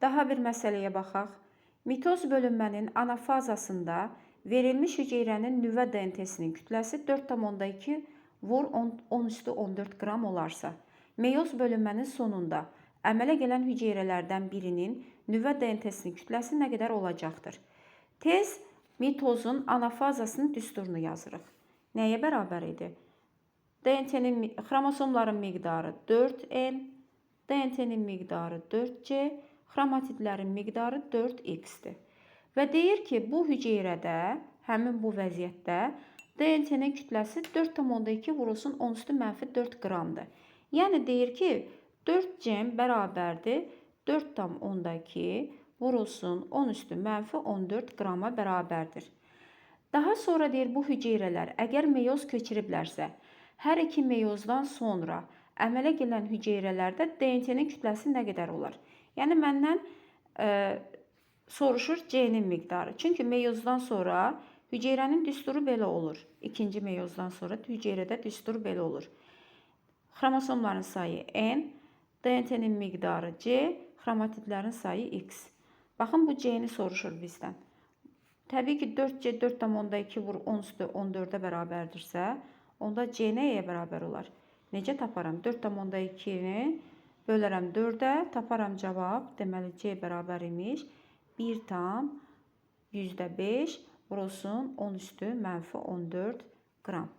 Daha bir məsələyə baxaq. Mitoz bölünmənin anafazasında verilmiş hüceyrənin nüvə DNT-sinin kütləsi 4,2 vur 10 üstü 14 qram olarsa, meyoz bölünmənin sonunda əmələ gələn hüceyrələrdən birinin nüvə DNT-sinin kütləsi nə qədər olacaqdır? Tez mitozun anafazasının düsturunu yazırıq. Nəyə bərabər idi? DNT-nin xromosomların miqdarı 4N, DNT-nin miqdarı 4C, xromatidlərin miqdarı 4X-dir. Və deyir ki, bu hüceyrədə, həmin bu vəziyyətdə DNT-nin kütləsi 4,2 vurulsun 10 üstü mənfi 4 qramdır. Yəni deyir ki, 4C bərabərdir 4,2 vurulsun 10 üstü mənfi 14 qrama bərabərdir. Daha sonra deyir, bu hüceyrələr əgər meyoz keçiriblərsə, hər iki meyozdan sonra əmələ gələn hüceyrələrdə DNT-nin kütləsi nə qədər olar? Yəni məndən soruşur C-nin miqdarı. Çünki meyozdan sonra hüceyrənin düsturu belə olur. İkinci meyozdan sonra hüceyrədə düstur belə olur. Xromosomların sayı N, DNT-nin miqdarı C, xromatidlərin sayı X. Baxın, bu C-ni soruşur bizdən. Təbii ki, 4C 4,2 vur 10 üstü 14-ə bərabərdirsə, onda C nəyə bərabər olar? Necə taparam? 4,2-ni bölərəm 4-ə, taparam cavab. Deməli, C bərabər imiş 1,5 vurulsun 10 üstü mənfi 14 qram.